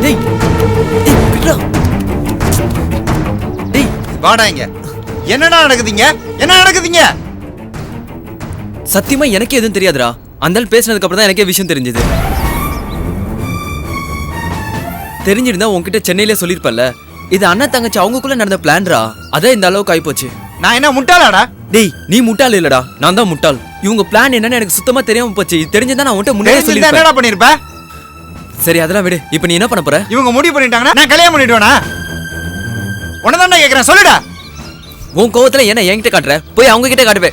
டேய் டேய் விட்றா. டேய் வாடா இங்க. என்னடா நடக்குதுங்க? என்ன நடக்குதுங்க? சத்தியமா எனக்கே எதுவும் தெரியாதுடா. அந்த ஆள் பேசினதுக்கு அப்புறம் தான் எனக்கே விஷயம் தெரிஞ்சது. தெரிஞ்சிருந்தா உன்கிட்ட சென்னையிலே சொல்லிருப்பல்ல. இது அண்ணன் தங்கச்சி அவங்களுக்குள்ள நடந்த பிளான்ரா. அதான் இந்த அளவுக்கு ஆயிப்போச்சு. நான் என்ன முட்டாளாடா? டேய் நீ முட்டாள் இல்லடா, நான் தான் முட்டாள். இவங்க பிளான் என்னன்னு எனக்கு சுத்தமா தெரியாம போச்சு. இது தெரிஞ்சதா நான் உன்கிட்ட முன்னாடியே சொல்லிருப்பேன். என்னடா பண்ணிருப்ப? சரி அதெல்லாம் விடு. இப்போ நீ என்ன பண்ண போற? இவங்க முடிவு பண்ணிட்டாங்கன்னா நான் கல்யாணம் பண்ணிடுவேனா? உனதான்டா கேக்குறேன், சொல்லுடா. உன் கோவத்துல என்ன என்கிட்ட காட்டுற? போய் அவங்க கிட்ட காட்டுவே.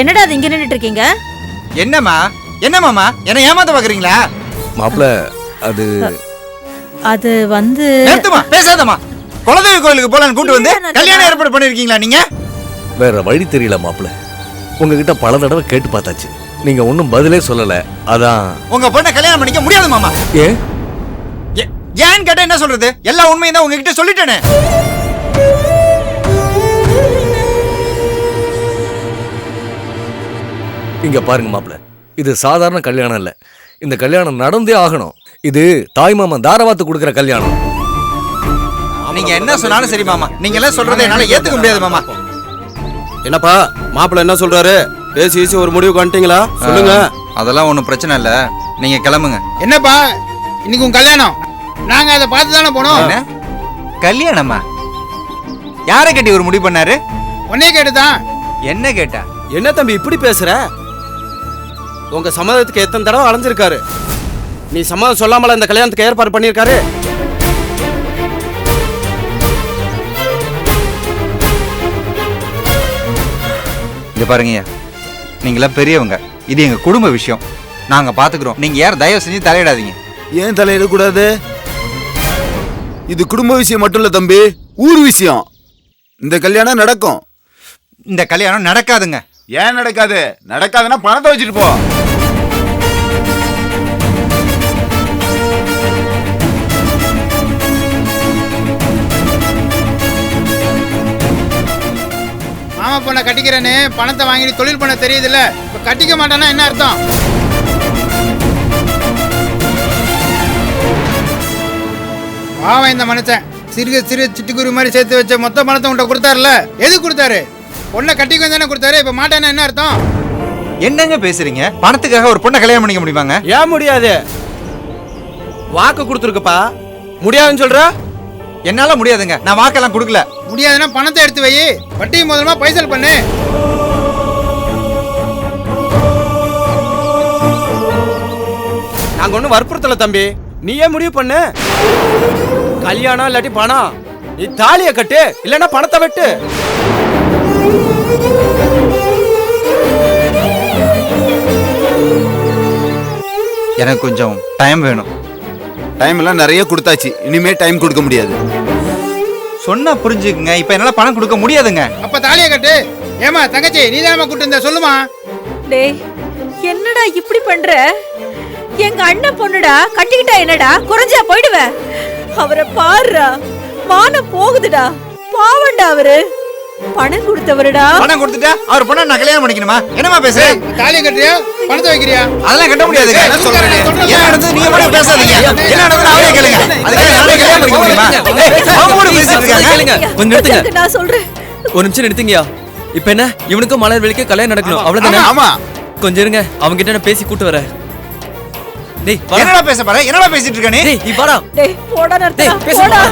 என்னடா அது இங்க நின்னுட்டு இருக்கீங்க? என்னம்மா? என்ன மாமா? என்ன ஏமாத்த பாக்குறீங்களா? மாப்ள அது அது வந்து நிறுத்துமா, பேசாதம்மா. குலதெய்வ கோயிலுக்கு போலான்னு கூட்டு வந்து கல்யாணம் ஏற்பாடு பண்ணிருக்கீங்களா நீங்க? வேற வழி தெரியல மாப்ள. உங்ககிட்ட பல தடவை கேட்டு பார்த்தாச்சு, நீங்க ஒன்னும் பதிலே சொல்லல. அதான் உங்க பொண்ணை கல்யாணம் பண்ணிக்க முடியாது மாமா. ஏன் ஏன்னு கேட்டா என்ன சொல்றது? எல்லா உண்மையும் தான் உங்ககிட்ட சொல்லிட்டேனே. இங்க பாருங்க மாப்ள, இது சாதாரண கல்யாணம் இல்ல. இந்த கல்யாணம் நடந்தே ஆகணும். இது தாய் மாமன் தாரவாத்து கொடுக்கிற கல்யாணம். நீங்க என்ன சொன்னாலும் சரி மாமா. நீங்க எல்லாம் சொல்றதை என்னால ஏத்துக்க முடியாது மாமா. என்னப்பா மாப்பிள்ள என்ன சொல்றாரு? பேசி ஒரு முடிவுக்கு வந்துட்டீங்களா? சொல்லுங்க. அதெல்லாம் ஒண்ணும் பிரச்சனை இல்ல, நீங்க கிளம்புங்க. என்னப்பா இன்னைக்கு உங்க கல்யாணம்? நாங்க அதை பார்த்து தானே போனோம். என்ன கல்யாணமா? யாரை கட்டி ஒரு முடிவு பண்ணாரு? உன்னையே கேட்டுதான். என்ன கேட்டா? என்ன தம்பி இப்படி பேசுற? உங்க சம்மதத்துக்கு எத்தனை தடவை அலைஞ்சிருக்காரு. நீ சம்மதம் சொல்லாமல இந்த கல்யாணத்துக்கு ஏற்பாடு பண்ணிருக்காரு. இங்க பாருங்க, நீங்களாம் பெரியவங்க. இது எங்க குடும்ப விஷயம், நாங்க பாத்துக்கிறோம். நீங்க யார் தயவு செஞ்சு தலையிடாதீங்க. ஏன் தலையிடக்கூடாது? இது குடும்ப விஷயம் மட்டும் இல்ல தம்பி, ஊர் விஷயம். இந்த கல்யாணம் நடக்கும். இந்த கல்யாணம் நடக்காதுங்க. ஏன் நடக்காது? நடக்காதுன்னா பணத்தை வச்சுட்டு போ. மாமா பொண்ணை கட்டிக்கிறேன்னு பணத்தை வாங்கிட்டு தொழில் பண்ண தெரியுதுல்ல, இப்ப கட்டிக்க மாட்டானா என்ன அர்த்தம்? பாவம் இந்த மனுஷன் சிறு சிறு சிட்டுக்குருவி மாதிரி சேர்த்து வச்ச மொத்த பணத்தை உன்ட்ட கொடுத்தாருல, எது கொடுத்தாரு? பொண்ணை கட்டிக்க தானே கொடுத்தாரு. இப்ப மாட்டானா என்ன அர்த்தம்? என்னங்க பேசுறீங்க? பணத்துக்காக ஒரு பொண்ணை கல்யாணம் பண்ணிக்க முடியுமாங்க? ஏன் முடியாது? வாக்கு கொடுத்துருக்குப்பா, முடியாதுன்னு சொல்ற? என்னால முடியாதுங்க. நான் வாக்கெல்லாம் கொடுக்கல. முடியாதுன்னா பணத்தை எடுத்து வை, வட்டியும் முதலமா பைசல் பண்ணு. நாங்க ஒன்னும் வற்புறுத்தல தம்பி, நீயே முடிவு பண்ணு. கல்யாணம் இல்லாட்டி பணம். நீ தாலிய கட்டு, இல்லன்னா பணத்தை வெட்டு. எனக்கு கொஞ்சம் டைம் வேணும். டைம் எல்லாம் நிறைய கொடுத்தாச்சு, இனிமே டைம் கொடுக்க முடியாது. சொன்னா புரிஞ்சுக்குங்க. இப்ப என்னால பணம் கொடுக்க முடியாதுங்க. அப்ப தாலிய கட்டு. ஏமா தங்கச்சி, நீ தானமா கூட்டு இருந்த, சொல்லுமா. டேய் என்னடா இப்படி பண்ற? எங்க அண்ணன் பொண்ணுடா, கட்டிக்கிட்டா என்னடா குறைஞ்சா போயிடுவ? அவரை பாருடா, மானம் போகுதுடா. பாவண்டா அவரு, பணம் கொடுத்தவருடா. பணம் கொடுத்துட்டா அவர் பொண்ணை நான் கல்யாணம் பண்ணிக்கணுமா? என்னமா பேசுற? தாலிய கட்டுறியா, பணத்தை வைக்கிறியா? அதெல்லாம் கட்ட முடியாதுங்க. என்ன சொல்றீங்க? என்ன நடந்தது நீங்க மட்டும் பேசாதீங்க. என்ன நடந்தது அவரே கேளுங்க. அதுக்கு நானே கல்யாணம் பண்ணிக்க முடியுமா? அவங்க கூட பேசிட்டு இருக்காங்க. கொஞ்சம் நிறுத்துங்க. நான் சொல்றேன். ஒரு நிமிஷம் நிறுத்துங்கயா. இப்போ என்ன, இவனுக்கும் மலர் வெளிக்கு கல்யாணம் நடக்கணும், அவ்வளவுதானே? ஆமா. கொஞ்சம் இருங்க, அவங்க கிட்ட நான் பேசி கூட்டு வரேன். டேய் வாடா. என்னடா பேச பாரு? என்னடா பேசிட்டு இருக்க நீ? டேய் நீ வாடா. டேய் போடா நர்த்தா, டேய் பேசு. போடா.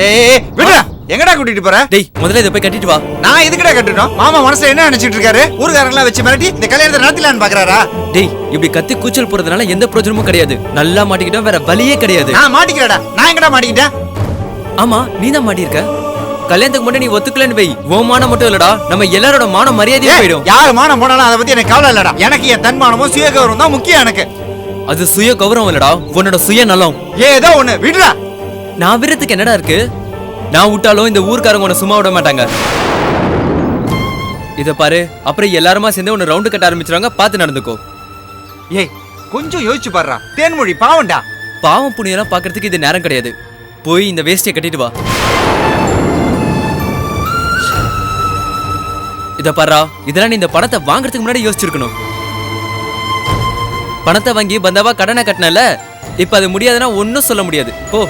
ஏய் விடுடா. எங்கடா கூட்டிட்டு போற? டேய் முதல்ல இதை போய் கட்டிட்டு வா. நான் எதுக்குடா கட்டணும்? மாமா மனசுல என்ன நினைச்சிட்டு இருக்காரு? ஊர்காரங்களா வச்சு மிரட்டி இந்த கல்யாணத்தை நடத்தலான்னு பாக்குறாரா? டேய் இப்படி கத்தி கூச்சல் போறதுனால எந்த பிரயோஜனமும் கிடையாது. நல்லா மாட்டிக்கிட்டோம், வேற வழியே கிடையாது. நான் மாட்டிக்கிறடா. நான் எங்கடா மாட்டிக்கிட்டேன்? ஆமா நீ தான் மாட்டிருக்க. கல்யாணத்துக்கு முன்னாடி நீ ஒத்துக்கலன்னு வை, உன் மானம் மட்டும் இல்லடா, நம்ம எல்லாரோட மான மரியாதையும் போயிடும். யாரு மானம் போனாலும் அதை பத்தி எனக்கு கவலை இல்லடா. எனக்கு என் தன்மானமும் சுய கௌரவம் தான் முக்கியம் எனக்கு. அது சுய கௌரவம் இல்லடா, உன்னோட சுய நலம். ஏதோ ஒண்ணு விடுடா. நான் விரத்துக்கு என்னடா இருக்கு? நான் விட்டாலும் இந்த ஊர்க்காரங்க உன்னை சும்மா விட மாட்டாங்க. இத பாரு, அப்புறம் எல்லாருமா சேர்ந்து உன்னை ரவுண்டு கட்ட ஆரம்பிச்சிருவாங்க, பார்த்து நடந்துக்கோ. ஏய் கொஞ்சம் யோசிச்சு பாடுறா, தேன்மொழி பாவம்டா. பாவம் புண்ணியெல்லாம் பார்க்கறதுக்கு இது நேரம் கிடையாது. போய் இந்த வேஷ்டியை கட்டிட்டு வா. இத பாரா, இதெல்லாம் நீ இந்த பணத்தை வாங்குறதுக்கு முன்னாடி யோசிச்சிருக்கணும். பணத்தை வாங்கி பந்தாவா கடனை கட்டினல, இப்ப அது முடியாதுன்னா ஒன்னும் சொல்ல முடியாது. போ.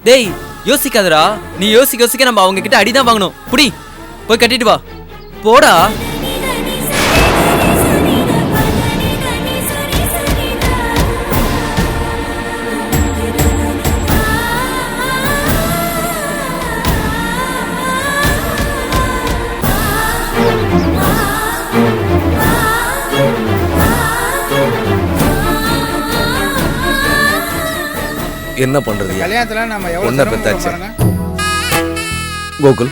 டேய் யோசிக்காதடா, நீ யோசிக்க நம்ம அவங்க கிட்ட அடிதான் வாங்கணும். புடி, போய் கட்டிட்டு வா. போடா. என்ன பண்றது? கல்யாணத்துல நம்ம ஒண்ணா எவ்வளவு பெத்தாச்சு. பாருங்க. கோகுல்,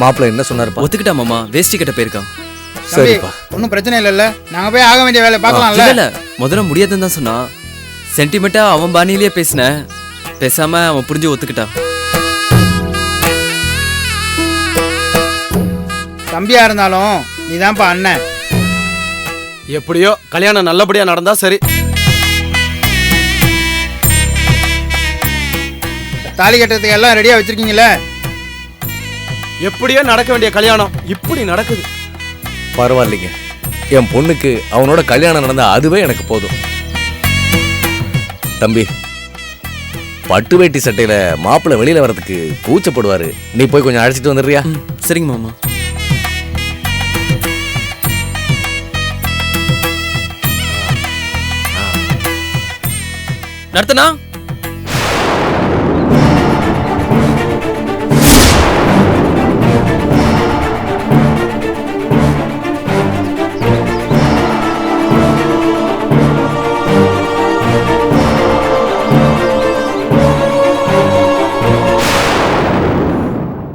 மாப்பிள்ள என்ன சொன்னாருப்பா? ஒத்துக்கிட்டா மாமா, வேஷ்டி கட்ட போயிருக்கான். சரிப்பா. ஒன்றும் பிரச்சனை இல்லைல்ல, நாங்க போய் ஆக வேண்டிய வேலை பார்க்கலாம்ல. இல்ல முதல்ல முடியாதுன்னு தான் சொன்னான். சென்டிமெண்டா அவன் பாணியிலேயே பேசினேன். பேசாம அவன் புரிஞ்சு ஒத்துக்கிட்டான். தம்பியா இருந்தாலும் நீதான்ப்பா அண்ணன். எப்படியோ கல்யாணம் நல்லபடியா நடந்தா சரி. தாலி கட்டுறதுக்கு எல்லாம் ரெடியா வச்சிருக்கீங்களே? எப்படியோ நடக்க வேண்டிய கல்யாணம் இப்படி நடக்குது. பரவாயில்லைங்க, என் பொண்ணுக்கு அவனோட கல்யாணம் நடந்தா அதுவே எனக்கு போதும். தம்பி, பட்டு வேட்டி சட்டையில மாப்பிள்ளை வெளியில வர்றதுக்கு கூச்சப்படுவாரு. நீ போய் கொஞ்சம் அழைச்சிட்டு வந்துடுறியா? சரிங்க மாமா. நர்த்தனா,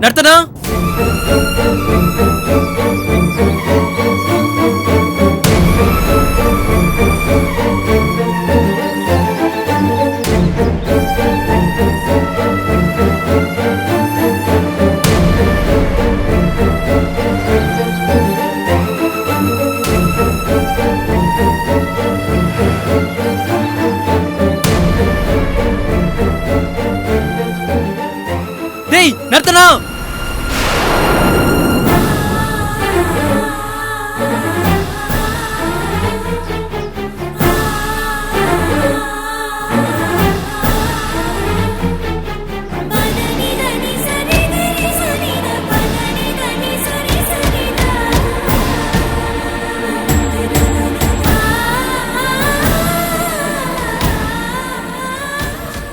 நர்த்தனா. டேய் நர்த்தனா.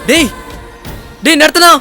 டேய் டேய் நர்த்தனா.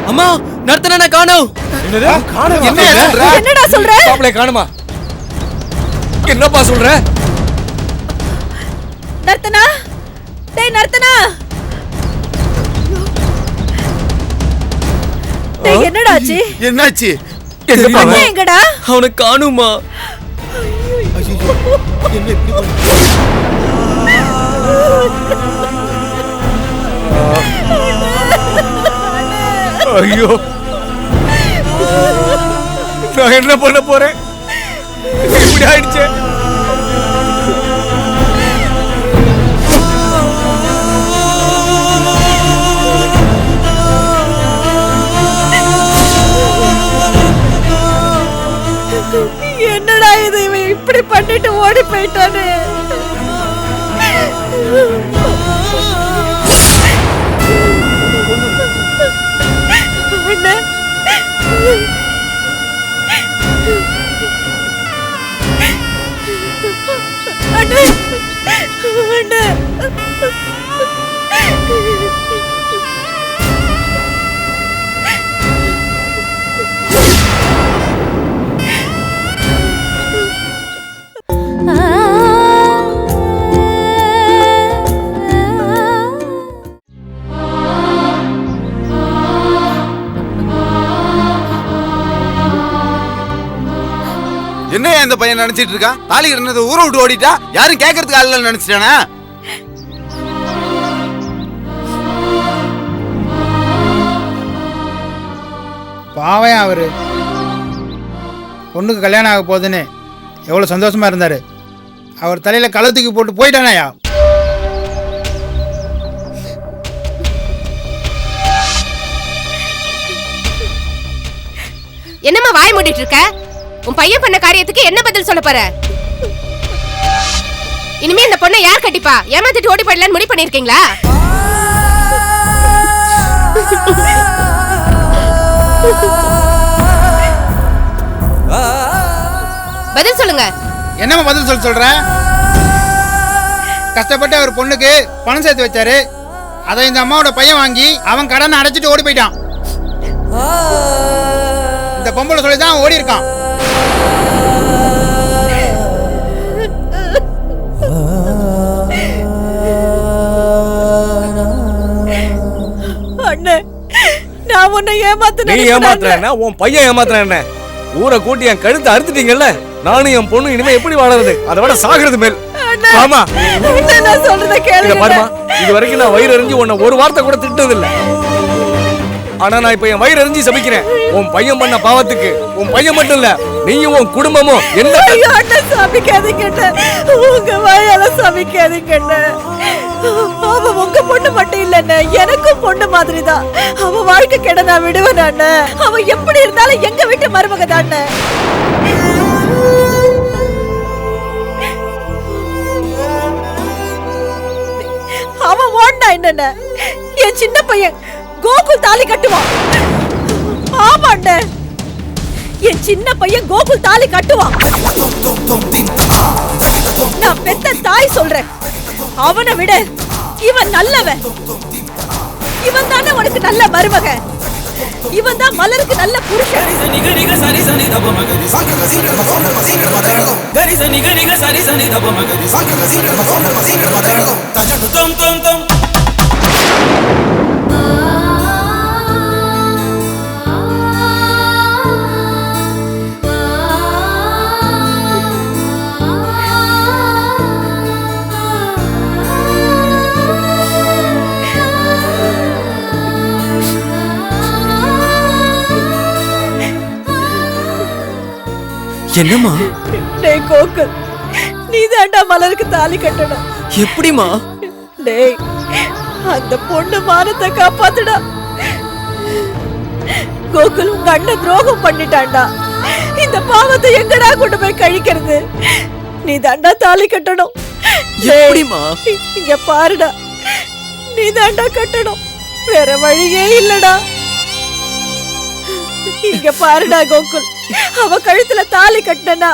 அம்மா, நர்த்தனா காணோம். என்ன சொல்ற? என்னடா சொல்ற? மாப்பிள்ளை காணுமா? என்னப்பா சொல்ற? நர்த்தனா, டேய் நர்த்தனா. டேய் என்னடா ஆச்சு? என்னாச்சு? எங்கப்பா அண்ணா அவன்? எங்கடா? அவனை காணுமா? என்ன இப்படி பண்ண? ஐயோ, நான் என்ன பண்ண போறேன்? இப்படி ஆயிடுச்சே. என்னடா இது, இவன் இப்படி பண்ணிட்டு ஓடி போயிட்டானே. அண்ணே, அண்ணே, அண்ணே. என்னையா இந்த பையன் நினைச்சிட்டு இருக்கான்? தாலி கட்டினதை ஊரை விட்டு ஓடிட்டா யாரும் கேட்கறதுக்கு ஆள் இல்லைன்னு நினைச்சிட்டானா? பாவம் அவரு பொண்ணுக்கு கல்யாணம் ஆக போகுதுன்னு எவ்வளோ சந்தோஷமா இருந்தாரு. அவர் தலையில கழுத்துக்கு போட்டு போயிட்டானாயா? என்னம்மா வாய் மூடிட்டு இருக்க? உன் பையன் பண்ண காரியத்துக்கு என்ன பதில் சொல்ல போற? இனிமே இந்த பொண்ணை யார் கட்டிப்பா? ஏமாத்திட்டு ஓடி போயிடலான்னு முடிவு பண்ணிருக்கீங்களா? பதில் சொல்லுங்க. என்னம்மா பதில் சொல்ற? கஷ்டப்பட்டு அவர் பொண்ணுக்கு பணம் சேர்த்து வச்சாரு. அதை இந்த அம்மாவோட பையன் வாங்கி அவன் கடனை அடைச்சிட்டு ஓடி போயிட்டான். இந்த பொம்பளை சொல்லி தான் ஓடி இருக்கான். அண்ணே, நான் உன்னை நீ ஏமாத்துனேன். ஏமாத்துறேன்னா உன் பையன் ஏமாத்துறேன் என்ன? ஊரை கூட்டி என் கழுத்தை அறுத்துட்டீங்கல்ல, நானும் என் பொண்ணு இனிமே எப்படி வாழறது? அதை விட சாகிறது மேல். ஆமா, நான் சொல்றத இத கேளுங்க. பாருமா, இது வரைக்கும் நான் வயிறு எறிஞ்சு உன்னை ஒரு வார்த்தை கூட திட்டது இல்ல. ஆனா நான் இப்ப என் வயிறு எறிஞ்சு சபிக்கிறேன். உன் பையன் பண்ண பாவத்துக்கு உன் பையன் மட்டும் இல்ல, நீயும் உன் குடும்பமும் என்ன ஐயோ அண்ணே, சபிக்காதீங்க. உங்க வாயால சபிக்காதீங்க. அவ உங்க பொண்ணு மட்டும் இல்லண்ணே, எனக்கும் பொண்ணு மாதிரிதான். அவ வாழ்க்கை கெட நான் விடுவேன் அண்ணே. அவ எப்படி இருந்தாலும் எங்க வீட்டு மருமக தானே. அவன் ஓண்டா என்னண்ண, என் சின்ன பையன் கோகுல் தாலி கட்டுவான். ஆமாண்ண, என் சின்ன பையன் கோகுல் தாலி கட்டுவான். நான் பெத்த தாய் சொல்றேன். அவனை விட இவன் நல்லவன். இவன் தானே உனக்கு நல்ல மருமக. இவன் தான் மலருக்கு நல்ல புருஷன். என்னம்மா? டேய் கோகுல், நீ தாண்டா மலருக்கு தாலி கட்டணும். எப்படிமா? டேய், அந்த பொண்ணு மானத்தை காப்பாத்துடா. கோகுல், உங்க அண்ணன் துரோகம் பண்ணிட்டான்டா. இந்த பாவத்தை எங்கடா கொண்டு போய் கழிக்கிறது? நீ தாண்டா தாலி கட்டணும். எப்படிமா? இங்க பாருடா, நீ தாண்டா கட்டணும். வேற வழியே இல்லடா. இங்க பாருடா கோகுல், அவ கழுத்துல தாலி கட்டினா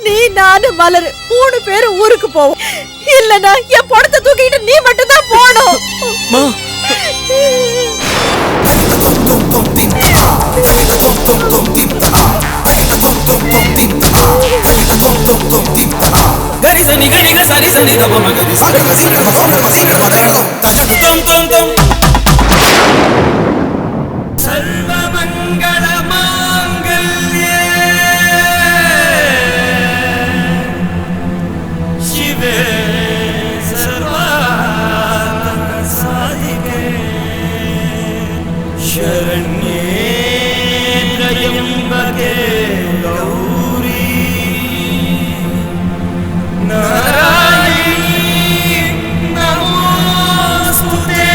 நீ, நானு, மலர் 3 பேரும் ஊருக்கு போவோம். இல்லனா என் பணத்தை தூக்கிட்டு நீ மட்டும் தான் போகணும். नारायणी नमोस्तुते।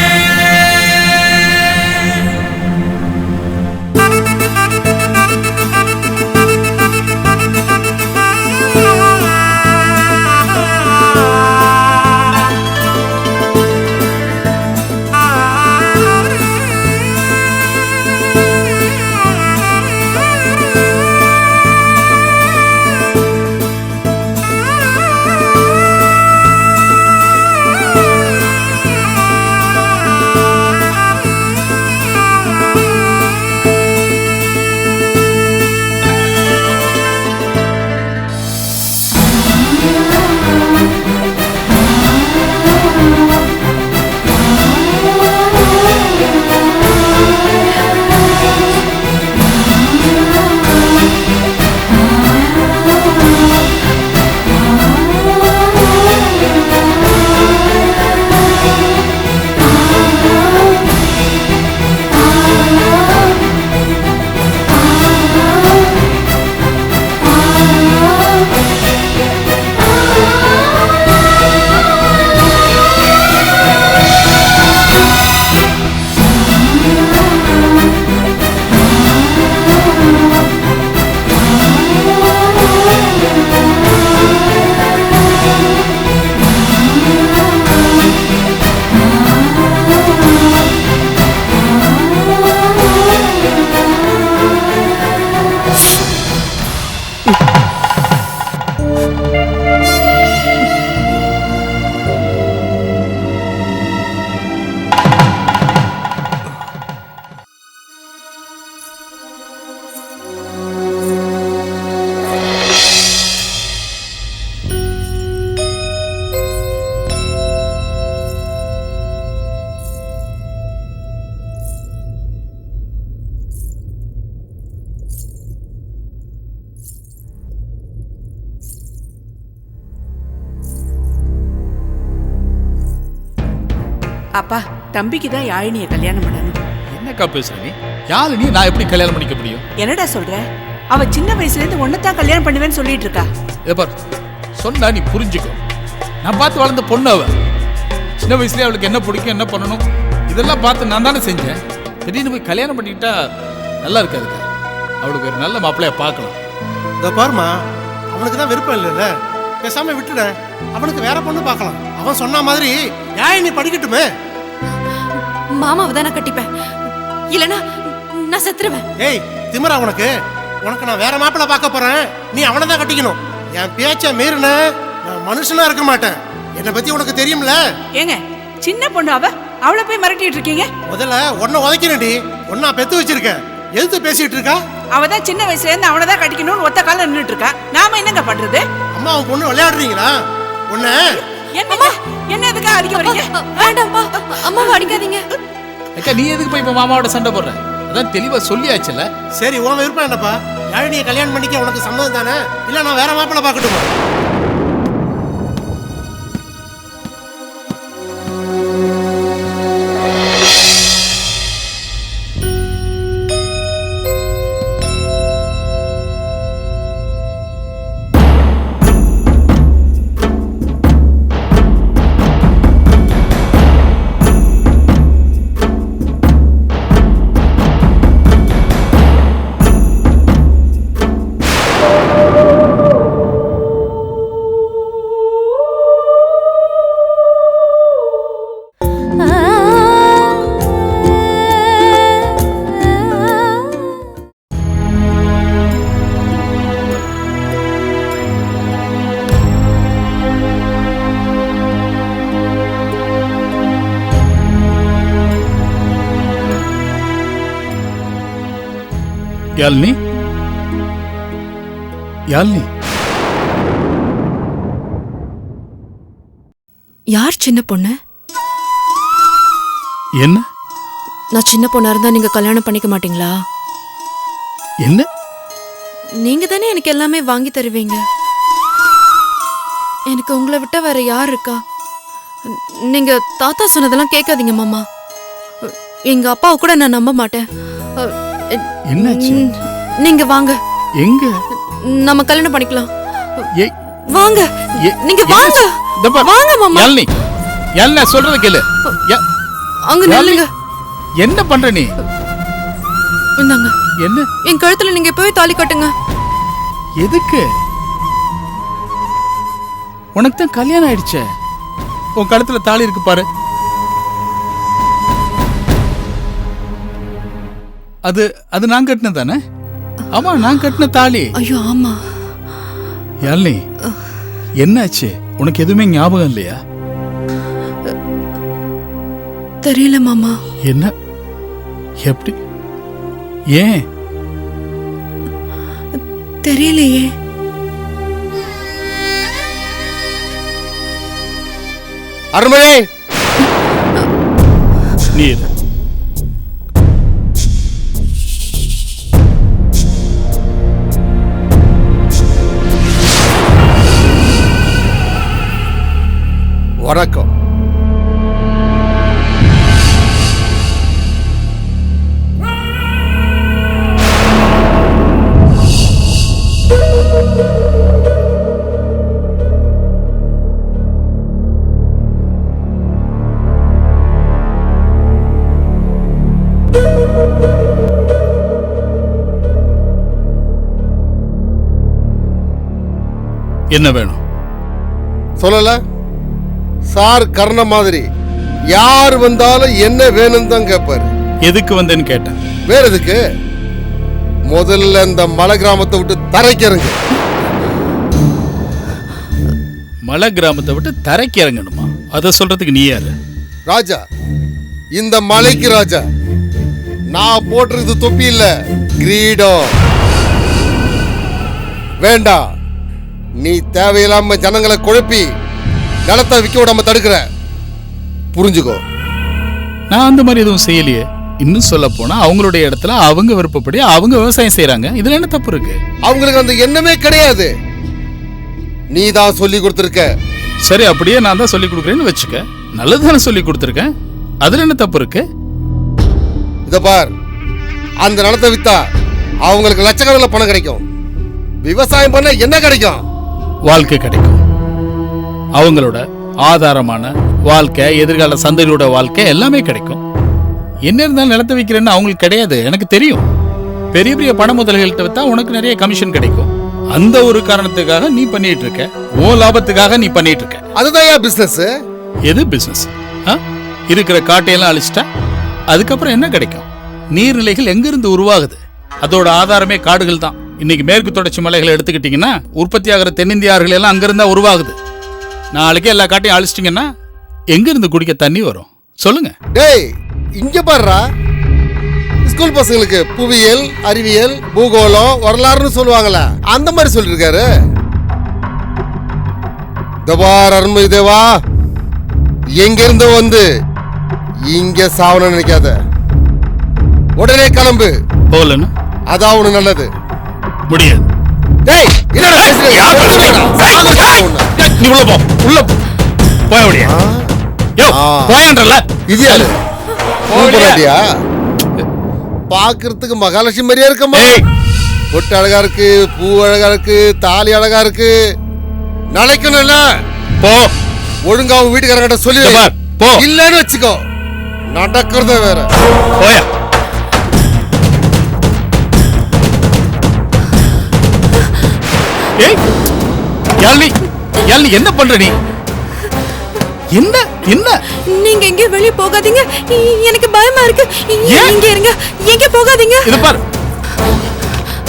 அப்பா தம்பிக்கு தான் யாழினிய கல்யாணம் பண்ணணும். என்னக்கா பேசுற நீ? யாழினி நான் எப்படி கல்யாணம் பண்ணிக்க முடியும்? என்னடா சொல்ற? அவ சின்ன வயசுல இருந்து ஒன்னதான் கல்யாணம் பண்ணுவேன்னு சொல்லிட்டு இருக்கா. இதை பார், சொன்னா நீ புரிஞ்சுக்கோ. நான் பார்த்து வளர்ந்த பொண்ணு அவ. சின்ன வயசுலயே அவளுக்கு என்ன பிடிக்கும், என்ன பண்ணணும் இதெல்லாம் பார்த்து நான் தானே செஞ்சேன். திடீர்னு போய் கல்யாணம் பண்ணிக்கிட்டா நல்லா இருக்காதுக்கா. அவளுக்கு ஒரு நல்ல மாப்பிள்ளைய பார்க்கலாம். இதை பாருமா, அவனுக்கு தான் விருப்பம் இல்லைல்ல, பேசாம விட்டுட. அவனுக்கு வேற பொண்ணு பார்க்கலாம். அவன் சொன்ன மாதிரி யாழினி படிக்கட்டுமே. மாமாவை தான் நான் கட்டிப்பேன், இல்லனா நான் செத்துருவேன். ஏய் திமிரா உனக்கு? உனக்கு நான் வேற மாப்பிள்ளை பார்க்க போறேன், நீ அவனை தான் கட்டிக்கணும். என் பேச்ச மீறின நான் மனுஷனா இருக்க மாட்டேன். என்னை பத்தி உனக்கு தெரியும்ல. ஏங்க சின்ன பொண்ணு அவளை போய் மிரட்டிட்டு இருக்கீங்க. முதல்ல உன்னை உதைக்கிறேன்டி. ஒன்னா பெத்து வச்சிருக்கேன், எதுக்கு பேசிட்டு இருக்கா? அவதான் சின்ன வயசுல இருந்து அவனை தான் கட்டிக்கணும்னு ஒத்த கால நின்றுட்டு இருக்கா. நாம என்னங்க பண்றது? அம்மா அவன் பொண்ணு விளையாடுறீங்களா? உன்னை என்ன எதுக்காக அடிக்க வரீங்க? வேண்டாம்ப்பா, அம்மாவை அடிக்காதீங்க. அக்கா நீ எதுக்கு போய் இப்ப மாமாவோட சண்டை போடுற? அதான் தெளிவா சொல்லியாச்சுல. சரி உன் விருப்பம் என்னப்பா? யாழினியை கல்யாணம் பண்ணிக்க உனக்கு சம்மதம் தானே? இல்ல நான் வேற மாப்பிள்ளை பார்க்கட்டுமா? யாழினி, யாழினி, யார் சின்ன பொண்ணு? என்ன? நான் சின்ன பொண்ணா இருந்தா நீங்க கல்யாணம் பண்ணிக்க மாட்டீங்களா? என்ன? நீங்க தானே எனக்கு எல்லாமே வாங்கி தருவீங்க. எனக்கு உங்களை விட்டா வேற யார் இருக்கா? நீங்க தாத்தா சொன்னதெல்லாம் கேட்காதீங்க மாமா. எங்க அப்பாவை கூட நான் நம்ப மாட்டேன். என்னாச்சு? நீங்க வாங்க, எங்க நம்ம கல்யாணம் பண்ணிக்கலாம். ஏய், வாங்க, நீங்க வாங்க. வாங்க மாமா. யாழினி, யாழினி சொல்றத கேளு. அங்க நில்லுங்க. என்ன பண்ற நீ? இந்தாங்க. என்ன? என் கழுத்துல நீங்க போய் தாலி கட்டுங்க. எதுக்கு? உனக்கு தான் கல்யாணம் ஆயிடுச்சே. உன் கழுத்துல தாலி இருக்கு பாரு. அது அது நான் கட்டின தானே? ஆமா, நான் கட்டின தாலி. ஐயோ ஆமா. யாழினி, என்னாச்சு? உனக்கு எதுவுமே ஞாபகம் இல்லையா? தெரியல மாமா. என்ன? எப்படி? ஏன் தெரியலையே. அருமணி, நீர் வணக்கம். என்ன வேணும்? சொல்லல சார் கர்ண மாதிரி யார் வந்தாலும் என்ன வேணும்னு தான் கேட்பாரு. எதுக்கு வந்தேன்னு கேட்டேன். வேற எதுக்கு? முதல்ல இந்த மலை கிராமத்தை விட்டு தரைக்கிறங்க. மலை கிராமத்தை விட்டு தரைக்கு இறங்கணுமா? அதை சொல்றதுக்கு நீ யாரு? ராஜா, இந்த மலைக்கு ராஜா. நான் போட்டிருது தொப்பி இல்ல, கிரீடம். வேண்டாம், நீ தேவையில்லாம ஜனங்களை குழப்பி நிலத்தை விற்க விடாம தடுக்கிற. புரிஞ்சுக்கோ. நான் அந்த மாதிரி எதுவும் செய்யலையே. இன்னும் சொல்ல போனா அவங்களுடைய இடத்துல அவங்க விருப்பப்படி அவங்க விவசாயம் செய்யறாங்க. இதுல என்ன தப்பு இருக்கு? அவங்களுக்கு அந்த எண்ணமே கிடையாது. நீ தான் சொல்லி கொடுத்துருக்க. சரி, அப்படியே நான் தான் சொல்லி கொடுக்குறேன்னு வச்சுக்க. நல்லதுதானே சொல்லி கொடுத்துருக்கேன். அதுல என்ன தப்பு இருக்கு? இத பார், அந்த நிலத்தை வித்தா அவங்களுக்கு லட்சக்கணக்கில் பணம் கிடைக்கும். விவசாயம் பண்ண என்ன கிடைக்கும்? வாழ்க்கை கிடைக்கும். அவங்களோட ஆதாரமான வாழ்க்கை, எதிர்கால சந்தையோட வாழ்க்கை எல்லாமே கிடைக்கும். என்ன இருந்தாலும் நிலத்தை விற்கிறேன்னு அவங்களுக்கு கிடையாது, எனக்கு தெரியும். பெரிய பெரிய பண முதல்கள்கிட்ட வித்தா உனக்கு நிறைய கமிஷன் கிடைக்கும். அந்த ஒரு காரணத்துக்காக நீ பண்ணிட்டு இருக்க, உன் லாபத்துக்காக நீ பண்ணிட்டு இருக்க. அதுதான் பிசினஸ். எது பிசினஸ்? இருக்கிற காட்டையெல்லாம் அழிச்சிட்டா அதுக்கப்புறம் என்ன கிடைக்கும்? நீர்நிலைகள் எங்கிருந்து உருவாகுது? அதோட ஆதாரமே காடுகள் தான். இன்னைக்கு மேற்கு தொடர்ச்சி மலைகளை எடுத்துக்கிட்டீங்கன்னா உற்பத்தி ஆகிற தென்னிந்திய ஆறுகள் எல்லாம் அங்கிருந்தா உருவாகுது. நாளைக்கே எல்லா காட்டையும் அழிச்சிட்டிங்கன்னா எங்கிருந்து குடிக்க தண்ணி வரும் சொல்லுங்க? டேய், இங்க பாருடா, ஸ்கூல் பசங்களுக்கு புவியியல், அறிவியல், பூகோளம், வரலாறுன்னு சொல்லுவாங்கல்ல, அந்த மாதிரி சொல்லிருக்காரு. தபார் அருண்மொழி தேவா, எங்க இருந்து வந்து இங்க சாவணும் நினைக்காத. உடனே கிளம்பு. போகலன்னு அதான் உனக்கு நல்லது. முடியாது. டேய், என்னடா நீ உள்ள போ, உள்ள போய முடியா? போயன்றல இது யாரு? போடியா? பாக்குறதுக்கு மகாலட்சுமி மாதிரியா இருக்கமா? பொட்டு அழகா இருக்கு, பூ அழகா இருக்கு, தாலி அழகா இருக்கு. நினைக்கணும்ல, போ. ஒழுங்கா உன் வீட்டுக்காரங்கிட்ட சொல்லி போ. இல்லன்னு வச்சுக்கோ, நடக்கிறத வேற. போயா. ஏய் யாழினி, என்ன பண்ற நீ? என்ன என்ன? நீங்க எங்க வெளிய போகாதீங்க, எனக்கு பயமா இருக்கு. இங்க இருங்க, எங்க போகாதீங்க. இத பாரு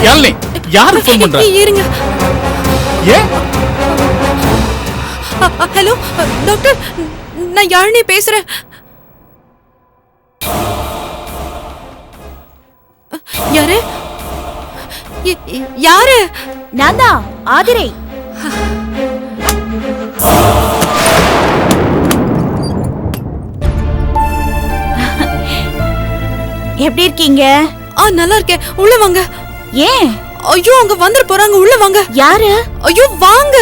யாழினி, யாரு ஃபோன் பண்ற? இருங்க. ஏ ஹலோ டாக்டர், நான் யாழினி பேசுறேன். யாரு? யாரு? நான் தான் ஆதிரை. எப்படி இருக்கீங்க? நல்லா இருக்கேன். உள்ள வாங்க. ஏன்? ஐயோ, அங்க வந்துற போறாங்க, உள்ள வாங்க. யாரு? ஐயோ வாங்க.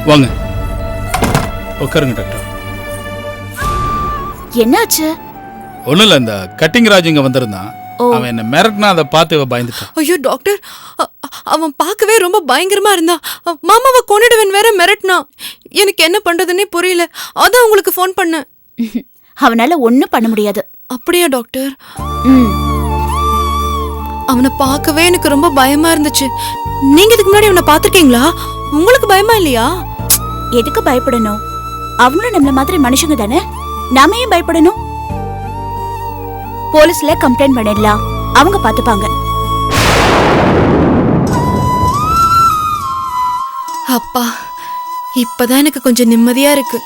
வாங்க உட்காருங்க டாக்டர். என்னாச்சு? ஒண்ணும் இல்ல, இந்த கட்டிங் ராஜ் இங்க வந்திருந்தான். அவன் என்ன மிரட்டினா அதை பார்த்து பயந்துட்டான். ஐயோ டாக்டர், அவன் பார்க்கவே ரொம்ப பயங்கரமா இருந்தான். மாமாவை கொன்னுடுவேன் வேற மிரட்டினான். எனக்கு என்ன பண்றதுன்னே புரியல, அதான் உங்களுக்கு ஃபோன் பண்ணேன். அவனால ஒண்ணும் பண்ண முடியாது. அப்படியா டாக்டர்? அவனை பார்க்கவே எனக்கு ரொம்ப பயமா இருந்துச்சு. நீங்க இதுக்கு முன்னாடி அவனை பார்த்திருக்கீங்களா? உங்களுக்கு பயமா இல்லையா? எதுக்கு பயப்படணும்? அவங்களும் நம்மள மாதிரி மனுஷங்க தானே, நாம ஏன் பயப்படணும்? போலீஸ்ல கம்ப்ளைண்ட் பண்ணிடலாம், அவங்க பாத்துப்பாங்க. அப்பா, இப்பதான் எனக்கு கொஞ்சம் நிம்மதியா இருக்கு.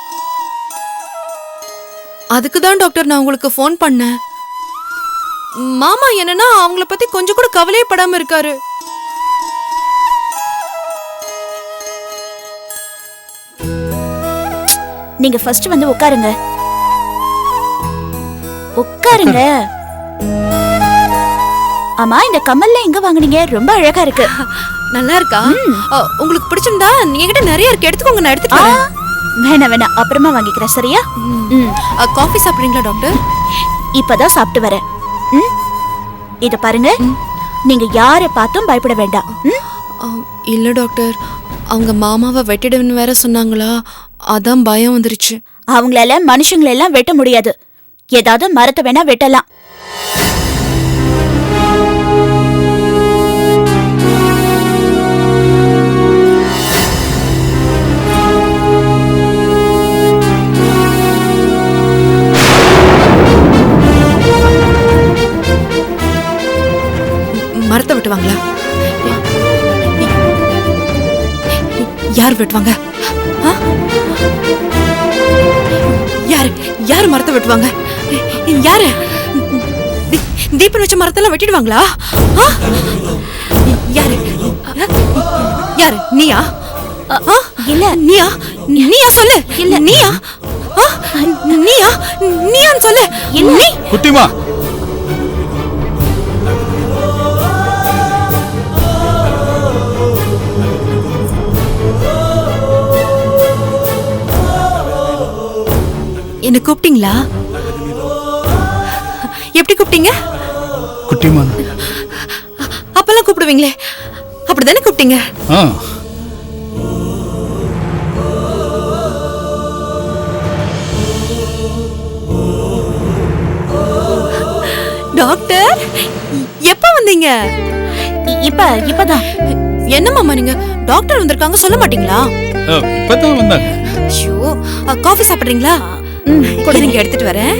அதுக்குதான் டாக்டர் நான் உங்களுக்கு ஃபோன் பண்ணேன். மாமா என்னன்னா அவங்கள பத்தி கொஞ்சம் கூட கவலையே படாம இருக்காரு. நீங்க ஃபர்ஸ்ட் வந்து உட்காருங்க. உட்காருங்க. ஆமா, இந்த கம்மல்ல எங்க வாங்குனீங்க? ரொம்ப அழகா இருக்கு. நல்லா இருக்கா? உங்களுக்கு பிடிச்சிருந்தா என்கிட்ட நிறைய இருக்கு, எடுத்துக்கோங்க, நான் எடுத்துட்டு வரேன். வேணாம், அப்புறமா வாங்கிக்கிறேன், சரியா? காஃபி சாப்பிடுறீங்களா டாக்டர்? இப்பதான் சாப்பிட்டு வரேன். இத பாருங்க, நீங்க யாரை பார்த்தும் பயப்பட வேண்டாம். இல்ல டாக்டர், அவங்க மாமாவை வெட்டிடுவேன்னு வேற சொன்னாங்களா, அதான் பயம் வந்துருச்சு. அவங்களால மனுஷங்களை எல்லாம் வெட்ட முடியாது, ஏதாவது மரத்தை வேணா வெட்டலாம். மரத்தை வெட்டுவாங்களா? யார் வெட்டுவாங்க? யாரு மரத்தை வெட்டுவாங்க? யாரு? தீபன் வச்ச மரத்தெல்லாம் வெட்டிடுவாங்களா? யாரு? யாரு? நீயா? இல்ல. நீயா சொல்லு. இல்ல. நீயா? நீயான்னு சொல்லு. இல்ல. குட்டிமா, என்ன கூப்பிட்டீங்களா? எப்படி கூப்பிட்டீங்க? குட்டிமான். அப்பெல்லாம் கூப்பிடுவீங்களே, அப்படிதானே கூப்பிட்டீங்க? டாக்டர், எப்ப வந்தீங்க? இப்பதான். என்ன மாமா நீங்க டாக்டர் வந்திருக்காங்க சொல்ல மாட்டீங்களா? இப்பதான் வந்தாங்க. ஐயோ, காஃபி சாப்பிடுறீங்களா? கொடுங்க, எடுத்துட்டு வரேன்.